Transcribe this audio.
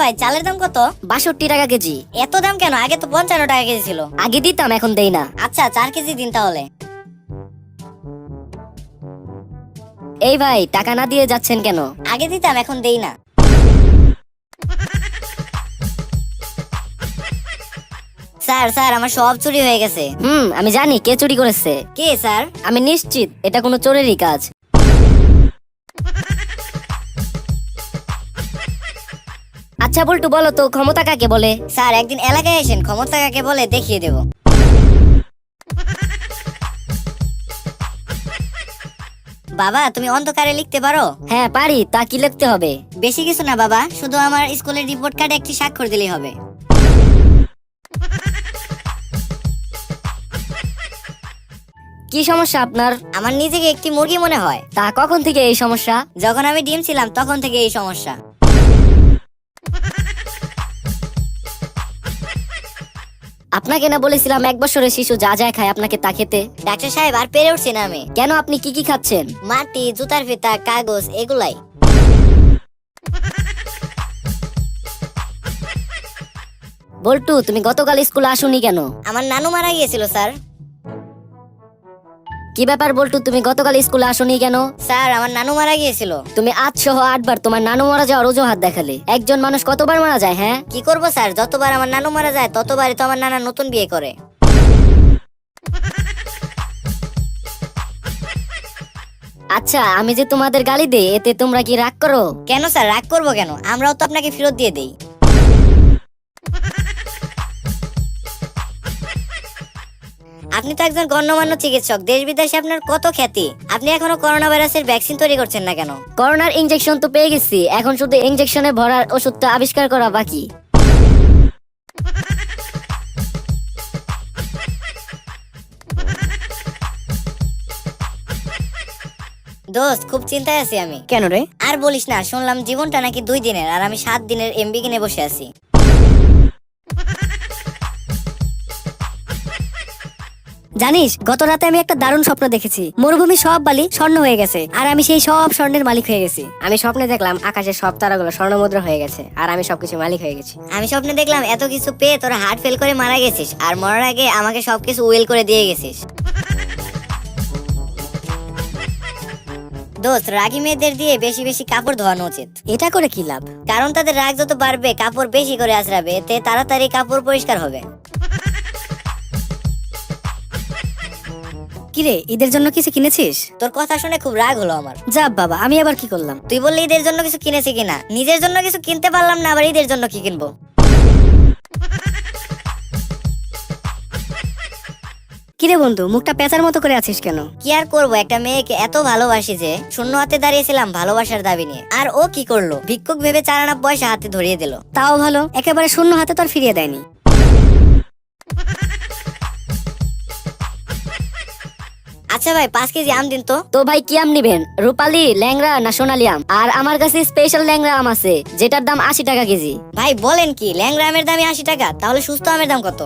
ভাই, চালের দাম কত? 62 টাকা কেজি। এত দাম কেন? আগে তো 55 টাকা কেজি ছিল। আগে দিতাম, এখন দেই না। আচ্ছা 4 কেজি দিন তাহলে। এই ভাই, টাকা না দিয়ে যাচ্ছেন কেন? আগে দিতাম, এখন দেই না। স্যার স্যার, আমার সব চুরি হয়ে গেছে। আমি জানি কে চুরি করেছে। কে স্যার? আমি নিশ্চিত এটা কোনো চোরেরই কাজ। আচ্ছা বল্টু, বলো তো ক্ষমতা কাকে বলে? স্যার একদিন এলাকায় এসেন, ক্ষমতা কাকে বলে দেখিয়ে দেব। বাবা, তুমি অন্ধকারে লিখতে পারো? হ্যাঁ পারি, তা কি লিখতে হবে? বেশি কিছু না বাবা, শুধু আমার স্কুলের রিপোর্ট কার্ডে একটি স্বাক্ষর দিলেই হবে। কি সমস্যা আপনার? আমার নিজেকে একটি মুরগি মনে হয়। তা কখন থেকে এই সমস্যা? যখন আমি ডিম ছিলাম তখন থেকে এই সমস্যা। আপনাকে না বলেছিলাম 1 বছরের শিশু যা যা খায় আপনাকে তা খেতে? ডাক্তার সাহেব, আর পেরে উঠছি না আমি। কেন, আপনি কি কি খাচ্ছেন? মাটি, জুতার ফিতা, কাগজ, এগুলাই। বল্টু, তুমি গতকাল স্কুলে আসোনি কেন? আমার নানু মারা গিয়েছিল স্যার। কি ব্যাপার বল্টু, তুমি গতকাল স্কুলে আসোনি কেন? স্যার আমার নানু মারা গিয়েছিল। তুমি আজ সহ 8 বার তোমার নানু মারা যাওয়ার অজুহাত দেখালে। একজন মানুষ কতবার মারা যায়? হ্যাঁ, কি করব স্যার, যতবার আমার নানু মারা যায় ততবারই তো আমার নানা নতুন বিয়ে করে। আচ্ছা, আমি যে তোমাদের গালি দেই এতে তোমরা কি রাগ করো? কেন স্যার, রাগ করবো কেন? আমরাও তো আপনাকে ফেরত দিয়ে দেই। আপনি তো একজন গণ্যমান্য চিকিৎসক, দেশ বিদেশে আপনার কত খ্যাতি। আপনি এখনো করোনা ভাইরাসের ভ্যাকসিন তৈরি করছেন না কেন? করোনার ইনজেকশন তো পেয়ে গেছি, এখন শুধু ইনজেকশনে ভরার ওষুধটা আবিষ্কার করা বাকি। দোস্ত, খুব চিন্তায় আছি আমি। কেন রে? আর বলিস না, শুনলাম জীবনটা নাকি 2 দিনের, আর আমি 7 দিনের এমবি কিনে বসে আছি। জানিস, গত রাতে আমি একটা দারুণ স্বপ্ন দেখেছি। মরুভূমি সব বালি স্বর্ণ হয়ে গেছে, আর আমি সেই সব স্বর্ণের মালিক হয়ে গেছি। আমি স্বপ্নে দেখলাম আকাশের সব তারাগুলো স্বর্ণমুদ্রা হয়ে গেছে, আর আমি সবকিছু মালিক হয়ে গেছি। আমি স্বপ্নে দেখলাম এত কিছু পেয়ে তোরা হার্ট ফেল করে মারা গেছিস, আর মরার আগে আমাকে সবকিছু উইল করে দিয়ে গেছিস। দোস্ত, রাগী মেয়েদের দিয়ে বেশি বেশি কাপড় ধোয়ানো উচিত। এটা করে কি লাভ? কারণ তাদের রাগ যত বাড়বে কাপড় বেশি করে আঁচড়াবে, এতে তাড়াতাড়ি কাপড় পরিষ্কার হবে। কিরে, ঈদের জন্য কিছু কিনেছিস? তোর কথা শুনে খুব রাগ হলো আমার। যা বাবা, আমি আবার কি করলাম? তুই বললি ঈদের জন্য কিছু কিনেছি কিনা, নিজের জন্য কিছু কিনতে পারলাম না, আবার ঈদের জন্য কি কিনবো? কিরে বন্ধু, মুখটা পেঁচার মতো করে আছিস কেন? কি আর করবো, একটা মেয়েকে এত ভালোবাসি যে শূন্য হাতে দাঁড়িয়েছিলাম ভালোবাসার দাবি নিয়ে, আর ও কি করলো, ভিক্ষুক ভেবে 4 আনা পয়সা হাতে ধরিয়ে দিল। তাও ভালো, একেবারে শূন্য হাতে তো আর ফিরিয়ে দেয়নি। আচ্ছা ভাই, 5 কেজি আম দিন তো। তো ভাই, কি আম নিবেন? রূপালী, ল্যাংড়া না সোনালী আম? আর আমার কাছে স্পেশাল ল্যাংড়া আম আছে, যেটার দাম 80 টাকা কেজি। ভাই বলেন কি, ল্যাংড়া আমের দামই 80 টাকা? তাহলে সুস্থ আমের দাম কত?